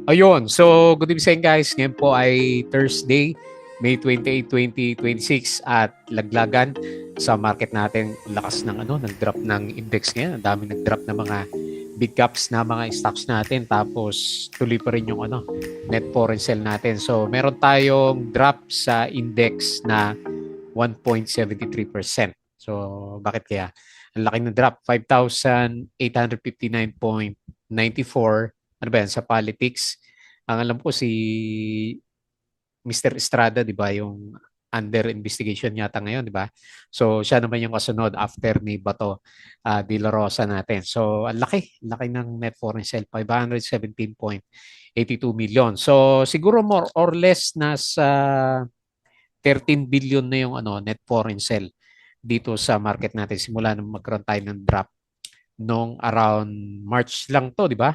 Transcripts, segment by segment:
Ayun, so good evening sa inyo guys. Ngayon po ay Thursday, May 28, 2026 at laglagan sa market natin. Ang lakas ng nag-drop ng index ngayon. Ang daming nag-drop na mga big caps na mga stocks natin. Tapos tuloy pa rin yung net foreign sell natin. So meron tayong drop sa index na 1.73%. So bakit kaya? Ang laki ng drop, 5,859.94. Ano ba yan, sa politics? Ang alam ko si Mr. Estrada, di ba, yung under investigation yata ngayon, di ba? So siya naman yung kasunod after ni Bato de la Rosa natin. So ang laki ng net foreign sale, 517.82 million. So siguro more or less nasa 13 billion na yung net foreign sale dito sa market natin simula nung magkaroon tayo ng drop nung around March lang to, di ba?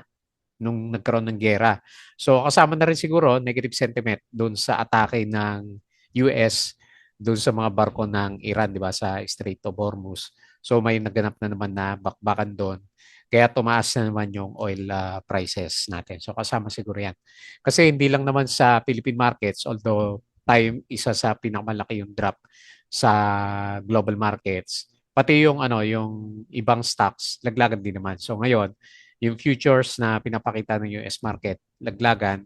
Nung nagkaroon ng gera. So kasama na rin siguro negative sentiment doon sa atake ng US doon sa mga barko ng Iran, di ba, sa Strait of Hormuz. So may naganap na naman na bakbakan doon. Kaya tumaas na naman yung oil prices natin. So kasama siguro yan. Kasi hindi lang naman sa Philippine markets, although tayo isa sa pinakamalaki yung drop sa global markets, pati yung ibang stocks, laglagan din naman. So ngayon, yung futures na pinapakita ng US market, laglagan,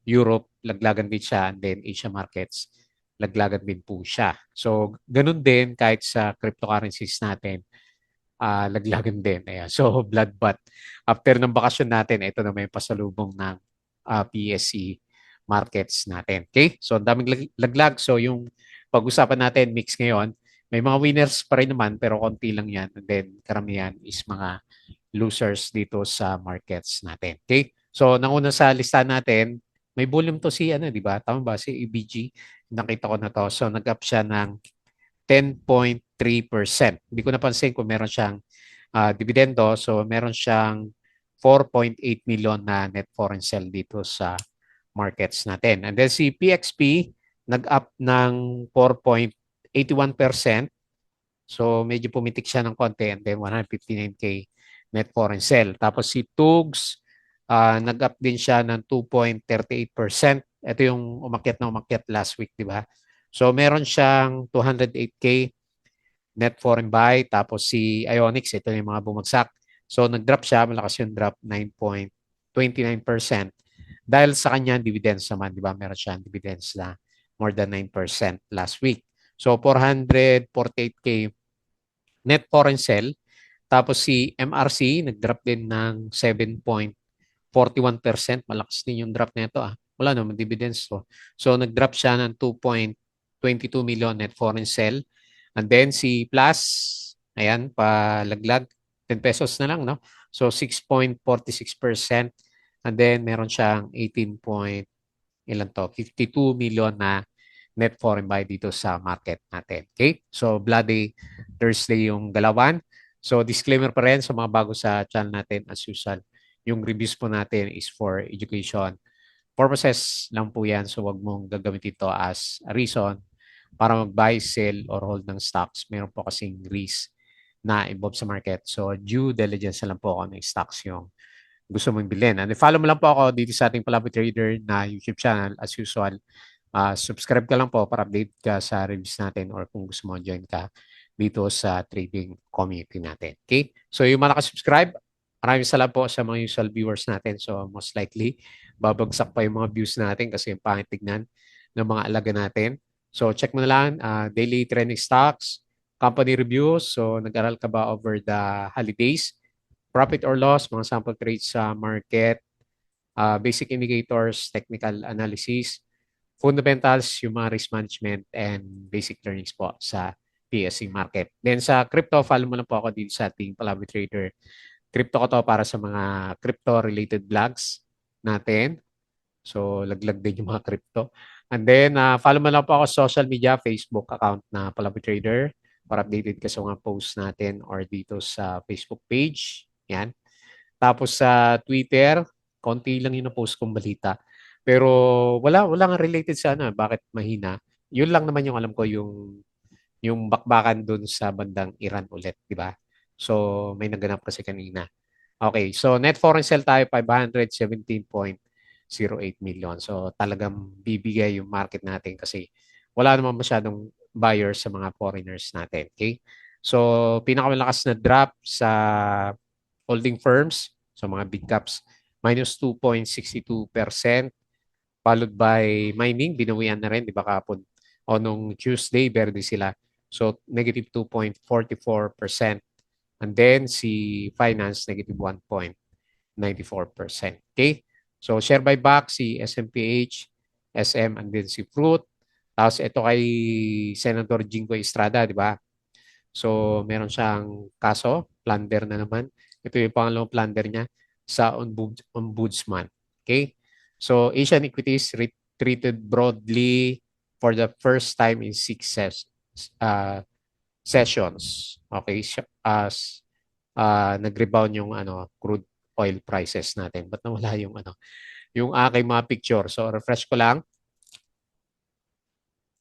Europe, laglagan din siya, and then Asia markets, laglagan din po siya. So, ganun din kahit sa cryptocurrencies natin, laglagan din. Ayan. So, bloodbath. After ng bakasyon natin, ito na may pasalubong ng PSE markets natin. Okay? So, ang daming laglag. So, yung pag-usapan natin, mix ngayon, may mga winners pa rin naman, pero konti lang yan. And then, karamihan is mga losers dito sa markets natin. Okay? So, nanguna sa listahan natin, may volume to si di ba? Tama ba? Si EBG. Nakita ko na to. So, nag-up siya ng 10.3%. Hindi ko napansin kung meron siyang dividendo. So, meron siyang 4.8 million na net foreign sale dito sa markets natin. And then si PXP, nag-up ng 4.81%. So, medyo pumitik siya ng konti and then 159K net foreign sale. Tapos si TUGS, nag-up din siya ng 2.38%. Ito yung umakyat na umakyat last week, di ba? So, meron siyang 208K net foreign buy. Tapos si Ionix, ito yung mga bumagsak. So, nag-drop siya. Malakas yung drop, 9.29%. Dahil sa kanya, dividends naman, di ba? Meron siya dividends na more than 9% last week. So, 448K net foreign sell. Tapos si MRC, nag-drop din ng 7.41%. Malakas din yung drop nito. Wala naman dividends to. So, nag-drop siya ng 2.22 million net foreign sell. And then si Plus, ayan, palaglag, 10 pesos na lang, no? So, 6.46%. And then, meron siyang 52 million na net foreign buy dito sa market natin. Okay? So, Bloody Thursday yung galawan. So, disclaimer pa rin sa mga bago sa channel natin as usual. Yung reviews po natin is for education purposes lang po yan. So, wag mong gagamitin ito as a reason para mag-buy, sell, or hold ng stocks. Meron po kasing risk na involved sa market. So, due diligence na lang po ako ng stocks yung gusto mong bilhin. And follow mo lang po ako dito sa ating Palaboy Trader na YouTube channel as usual. Subscribe ka lang po para update ka sa reviews natin or kung gusto mo join ka dito sa trading community natin. Okay? So yung mga nakasubscribe, maraming salamat po sa mga usual viewers natin. So most likely, babagsak pa yung mga views natin kasi yung pangit tignan ng mga alaga natin. So check mo na lang, daily trending stocks, company reviews. So nag-aral ka ba over the holidays? Profit or loss, mga sample trades sa market, basic indicators, technical analysis, fundamentals, yung mga risk management, and basic learnings po sa PSC market. Then sa crypto, follow mo lang po ako dito sa ating Palaboy Trader. Crypto ko to para sa mga crypto-related vlogs natin. So, laglag din yung mga crypto. And then, follow mo lang po ako sa social media, Facebook account na Palaboy Trader para updated ka sa mga posts natin or dito sa Facebook page. Yan. Tapos sa Twitter, konti lang yung post kong balita. Pero wala nga related sa bakit mahina. Yun lang naman yung alam ko yung bakbakan dun sa bandang Iran ulit, di ba? So may naganap kasi kanina. Okay, so net foreign sale tayo 517.6 million. So talagang bibigay yung market natin kasi wala naman masyadong buyers sa mga foreigners natin. Okay? So pinakamalakas na drop sa holding firms, so mga big caps, minus 2.62%, followed by mining, binawian na rin, di ba kapon? O nung Tuesday, verde sila. So negative 2.44%. And then si finance, negative 1.94%. Okay? So share buyback, si SMPH, SM, and then si Fruit. Tapos ito kay Senator Jingo Estrada, di ba? So meron siyang kaso, plunder na naman. Ito yung pangalawang plunder niya sa ombudsman. Okay? So Asian equities treated broadly for the first time in uh, sessions. Okay? As nag-rebound yung crude oil prices natin. Ba't nawala yung yung aking mga picture? So refresh ko lang.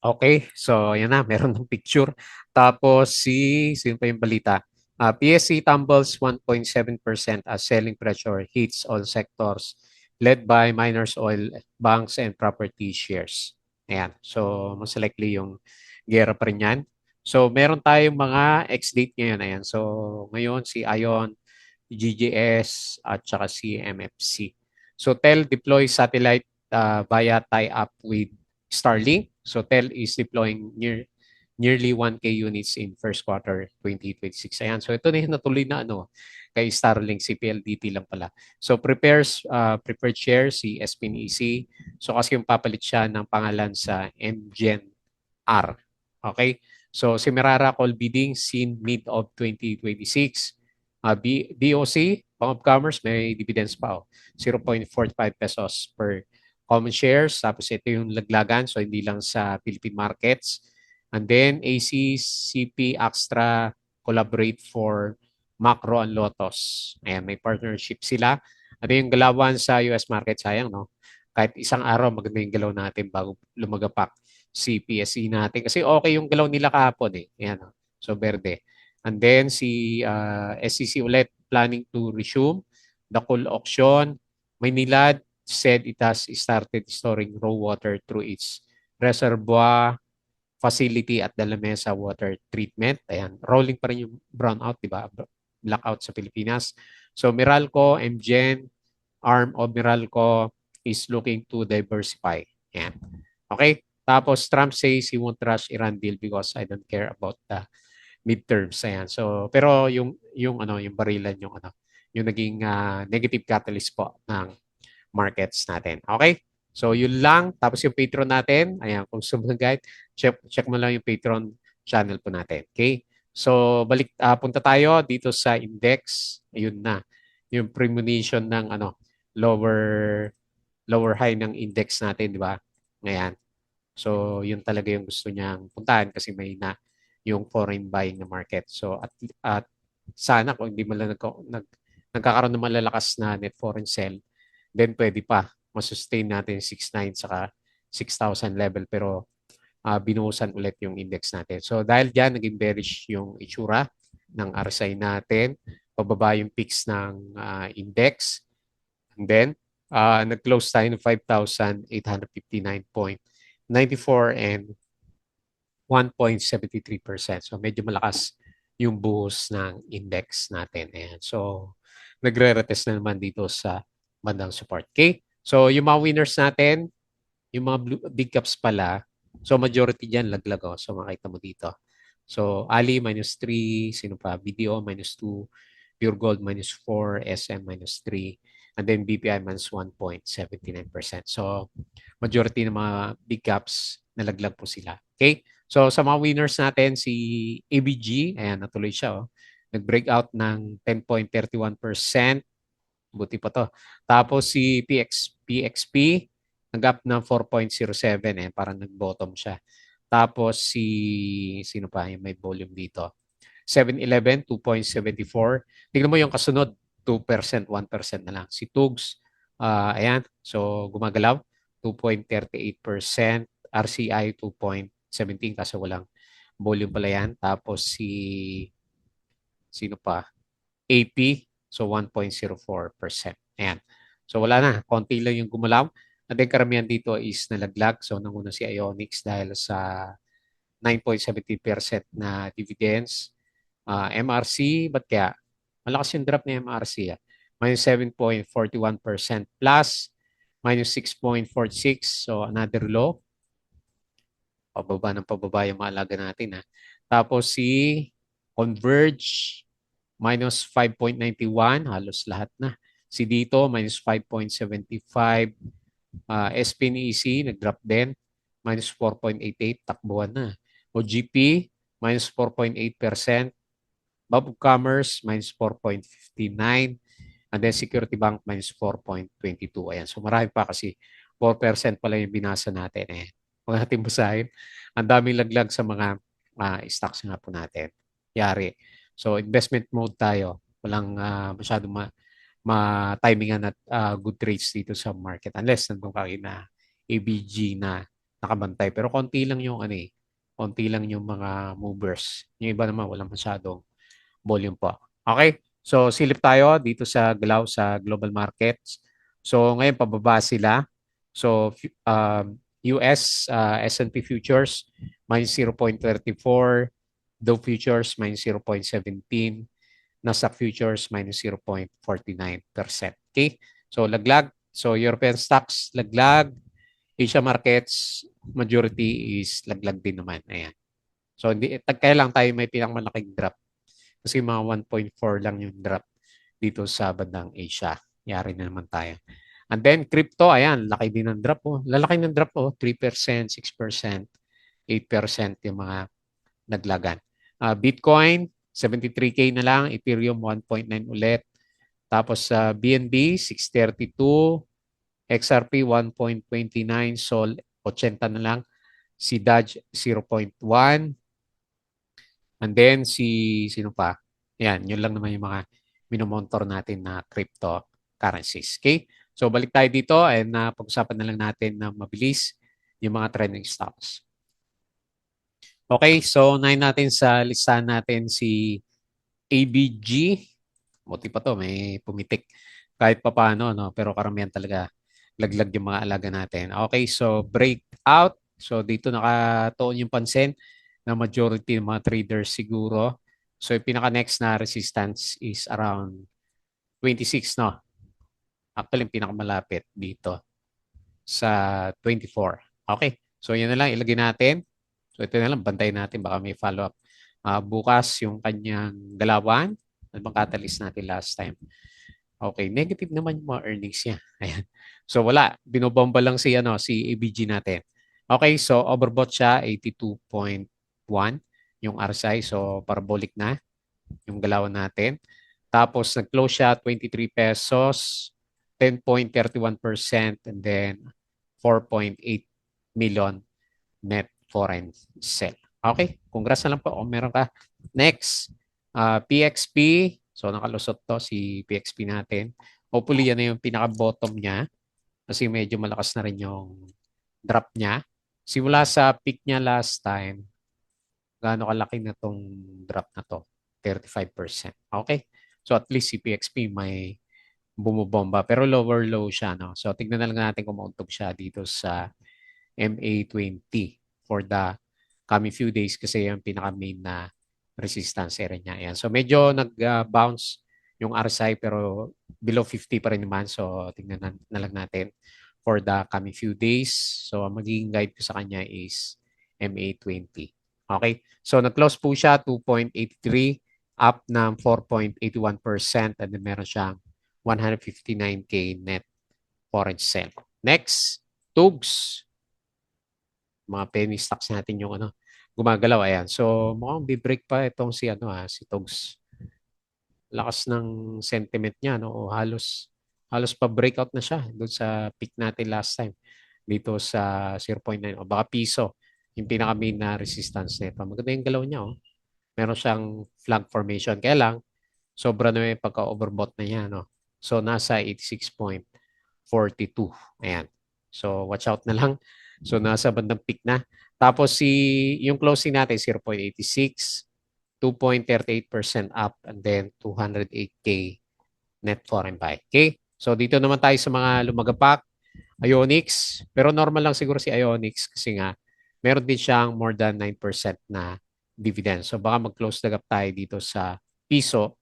Okay, so yan na, meron ng picture. Tapos sino pa yung balita? PSC tumbles 1.7% as selling pressure hits all sectors led by miners, oil, banks, and property shares. Ayan, so most likely yung gera pa rin yan. So meron tayong mga ex-date ngayon. Ayan, so ngayon si Ion, GGS, at saka si MFC. So TEL deploys satellite via tie-up with Starlink. So TEL is deploying nearly 1K units in first quarter 2026. Ayan. So ito na yung natuloy na kay Starlink, si PLDT lang pala. So preferred share si SPNEC. So kasi yung papalit siya ng pangalan sa MGen R. Okay? So si Merara call bidding seen mid of 2026. BOC, Bank of Commerce, may dividends pa. 0.45 pesos per common shares. Tapos ito yung laglagan. So hindi lang sa Philippine markets. And then ACCP Extra collaborate for Macro and Lotus. Ayan, may partnership sila. Ano yung galawan sa US market? Sayang, no? Kahit isang araw, maganda yung galaw natin bago lumagapak si PSE natin. Kasi okay yung galaw nila kahapon eh. Ayan, no? So, verde. And then si SCC ulit planning to resume the coal auction. Maynilad said it has started storing raw water through its reservoir facility at the Lamesa Water Treatment. Ayan, rolling pa rin yung brownout, di ba? Blackout sa Pilipinas. So Meralco, MGen, arm of Meralco is looking to diversify. Ayan. Okay? Tapos Trump says he won't rush Iran deal because I don't care about the midterms. Ayan. So, pero yung barilan yung naging negative catalyst po ng markets natin. Okay? So, yun lang. Tapos yung Patreon natin, ayan, kung gusto mo guide, check mo lang yung Patreon channel po natin. Okay? So, punta tayo dito sa index. Ayun na. Yung premonition ng lower lower high ng index natin, di ba? Ngayon. So, yun talaga yung gusto niyang puntahan kasi may na yung foreign buying na market. So, at sana kung hindi man lang nagkakaroon ng malalakas na net foreign sell, then pwede pa masustain natin 6.9 saka 6,000 level pero binuhusan ulit yung index natin. So dahil dyan, naging bearish yung itsura ng RSI natin, pababa yung peaks ng index, and then nag-close tayo ng 5,859.94 and 1.73%. So medyo malakas yung buhos ng index natin. Ayan. So nagre-retest na naman dito sa bandang support. Okay? So yung mga winners natin, yung mga big caps pala, so majority dyan laglag. Oh. So makita mo dito. So Ali minus 3, sino pa? BDO minus 2, Pure Gold minus 4, SM minus 3, and then BPI minus 1.79%. So majority ng mga big caps nalaglag po sila. Okay? So sa mga winners natin, si ABG, ayan, natuloy siya. Oh. Nag-breakout ng 10.31%. Buti pa to. Tapos si PXP, nag-up ng 4.07 parang nag-bottom siya. Tapos sino pa yung may volume dito? 7-Eleven, 2.74. Tingnan mo yung kasunod, 2%, 1% na lang. Si Tugs, ayan, so gumagalaw, 2.38%. RCI, 2.17 kasi walang volume pala yan. Tapos sino pa? AP, so 1.04%. Ayan. So wala na, konti lang yung gumalaw. And then karamihan dito is nalaglag. So nanguna si Ionix dahil sa 9.70% na dividends. MRC, ba't kaya? Malakas yung drop ni MRC. Minus 7.41% plus minus 6.46. So another low. Pababa ng pababa yung mga alaga natin. Tapos si Converge minus 5.91, halos lahat na. Si dito minus 5.75. SPNEC nag-drop din, minus 4.88, takbuhan na. OGP minus 4.8%. Bob Commerce minus 4.59. And then Security Bank minus 4.22. Ayan. So marami pa kasi 4% pala yung binasa natin. Huwag natin basahin. Ang daming laglag sa mga stocks nga po natin. Yari. So investment mode tayo. Walang masyadong ma-timingan at good trades dito sa market. Unless nandun ka na ABG na nakabantay. Pero konti lang yung konti lang yung mga movers. Yung iba naman walang masyadong volume po. Okay? So, silip tayo dito sa galaw sa global markets. So, ngayon pababa sila. So, US S&P futures minus 0.34, Dow futures minus 0.17, Nasdaq futures minus 0.49%. Okay? So, laglag. So, European stocks laglag. Asia markets majority is laglag din naman. Ayan. So, kaya lang tayo may pinakamalaking drop kasi mga 1.4 lang yung drop dito sa bandang Asia. Yari na naman tayo. And then crypto, ayan, laki din ng drop. Lalaki ng drop, 3%, 6%, 8% yung mga naglagan. Bitcoin, 73K na lang. Ethereum, 1.9 ulit. Tapos sa BNB, 632. XRP, 1.29. Sol, 80 na lang. Si Dodge, 0.1. And then sino pa? Yan, yun lang naman yung mga minomonitor natin na cryptocurrencies. Okay? So balik tayo dito and pag-usapan na lang natin na mabilis yung mga trending stocks. Okay, so unahin natin sa listahan natin si ABG. Buti pa to, may pumitik kahit pa paano, no? Pero karamihan talaga laglag yung mga alaga natin. Okay, so breakout. So dito nakatuon yung pansin na majority ng mga traders siguro. So yung pinaka-next na resistance is around 26, no? Actually, yung pinakamalapit dito sa 24. Okay, so yan na lang ilagay natin. So ito na lang, bantayan natin. Baka may follow-up. Bukas yung kanyang galawan. Ano bang catalyst natin last time? Okay, negative naman yung mga earnings niya. Ayan. So wala, binobomba lang si ABG natin. Okay, so overbought siya 82.1 yung RSI, so parabolic na yung galawan natin. Tapos nag-close siya 23 pesos, 10.31% and then 4.8 million net foreign sale. Okay, congrats na lang po kung meron ka. Next, PXP. So nakalusot to si PXP natin. Hopefully yan na yung pinaka-bottom niya kasi medyo malakas na rin yung drop niya. Simula sa peak niya last time, gaano kalaki na tong drop na to? 35%. Okay? So at least si PXP may bumubomba pero lower low siya. No? So tignan na lang natin kung mauntog siya dito sa MA20 for the coming few days kasi yung pinaka-main na resistance area niya. Ayan. So medyo nag-bounce yung RSI pero below 50 pa rin naman. So tingnan na lang natin for the coming few days. So ang magiging guide ko sa kanya is MA20. Okay? So nag-close po siya 2.83 up ng 4.81% and then meron siyang 159K net foreign sale. Next, TUGS. Mga penny stocks natin yung gumagalaw. Ayan. So mukhang bibreak pa itong si TUGS. Lakas ng sentiment niya, no? O halos pa breakout na siya doon sa peak natin last time dito sa 0.9 o baka piso yung pinaka main na resistance nito. Maganda yung galaw niya, oh. Meron siyang flag formation. Kaya lang, sobra na yung pagka-overbought na niya, no? So, nasa 86.42. Ayan. So, watch out na lang. So, nasa bandang peak na. Tapos, yung closing natin, 0.86, 2.38% up, and then 208K net foreign buy. Okay? So dito naman tayo sa mga lumagapak, Ionix, pero normal lang siguro si Ionix kasi nga meron din siyang more than 9% na dividend. So baka mag-close the gap tayo dito sa piso,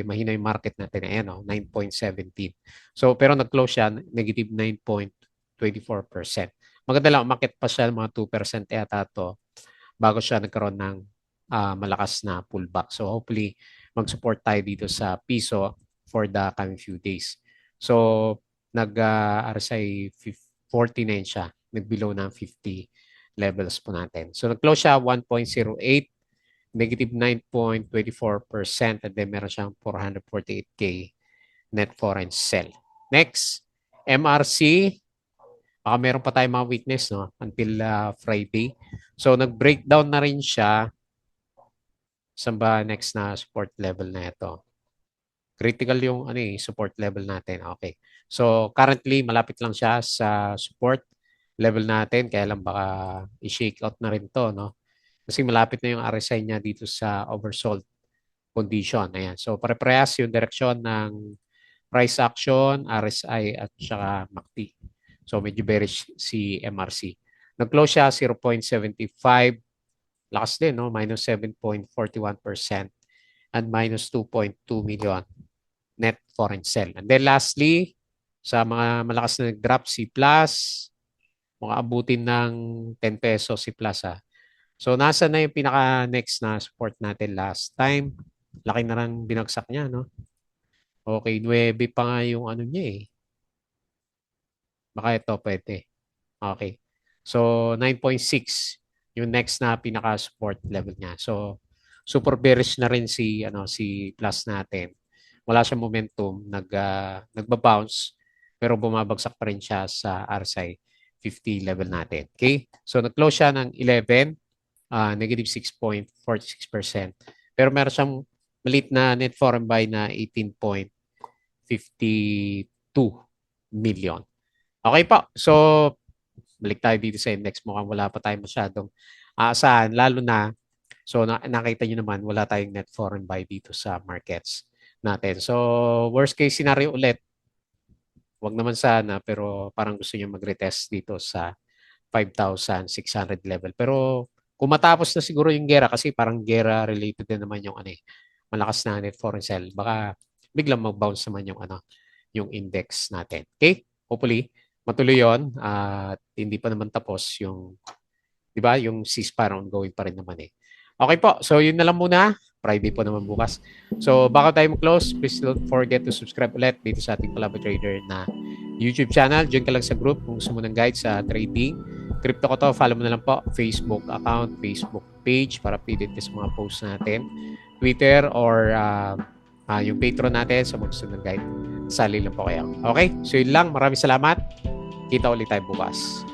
mahina yung market natin. Ayan, 9.17. So pero nag-close siya, negative 9.24%. Maganda lang, umakit pa siya mga 2% yata to bago siya nagkaroon ng malakas na pullback. So hopefully, mag-support tayo dito sa piso for the coming few days. So nag-RSI 49 siya, nag-below ng 50 levels po natin. So nag-close siya 1.08, negative 9.24%, and then meron siyang 448K net foreign sell. Next, MRC, baka meron pa tayong mga weakness until Friday. So nag-breakdown na rin siya. Saan ba next na support level na ito? Critical yung support level natin. Okay. So currently malapit lang siya sa support level natin, kaya lang baka i-shake out na rin to, no? Kasi malapit na yung RSI niya dito sa oversold condition. Ayan. So pare-parehas yung direksyon ng price action, RSI at saka MACD. So medyo bearish si MRC. Nag-close siya 0.75, lakas din, no? Minus 7.41% and minus 2.2 million net foreign sell. And then lastly, sa mga malakas na nag-drop, si Plus, mga abutin ng 10 pesos si Plus. So nasa na yung pinaka-next na support natin last time? Laki na lang binagsak niya, no? Okay, 9 pa nga yung ano niya eh. Baka ito pwede. Okay. So 9.6 yung next na pinaka-support level niya. So super bearish na rin si Plus natin. Wala siyang momentum, nagba-bounce pero bumabagsak pa rin siya sa RSI 50 level natin. Okay? So nag-close siya ng 11, negative 6.46%. Pero meron siyang maliit na net foreign buy na 18.52 million. Okay po. So balik tayo dito sa index. Mukhang wala pa tayo masyadong aasahan. Lalo na, so nakita nyo naman, wala tayong net foreign buy dito sa markets natin. So worst case scenario ulit, wag naman sana, pero parang gusto nyo mag-retest dito sa 5,600 level. Pero kung matapos na siguro yung gera, kasi parang gera related din naman yung malakas na net foreign sell, baka biglang mag-bounce naman yung index natin. Okay? Hopefully, matuloy yon at hindi pa naman tapos yung, di ba, yung ceasefire ongoing pa rin naman eh. Okay po, so yun na lang muna. Friday po naman bukas. So bago tayo mag-close, please don't forget to subscribe ulit dito sa ating Palabra Trader na YouTube channel. Join ka lang sa group kung gusto mo ng guide sa trading. Crypto ko to, follow mo na lang po. Facebook account, Facebook page para updated ka sa mga posts natin. Twitter or yung Patreon natin sa mga gusto ng guide. Sali lang po kayo. Okay? So yun lang. Maraming salamat. Kita ulit tayo bukas.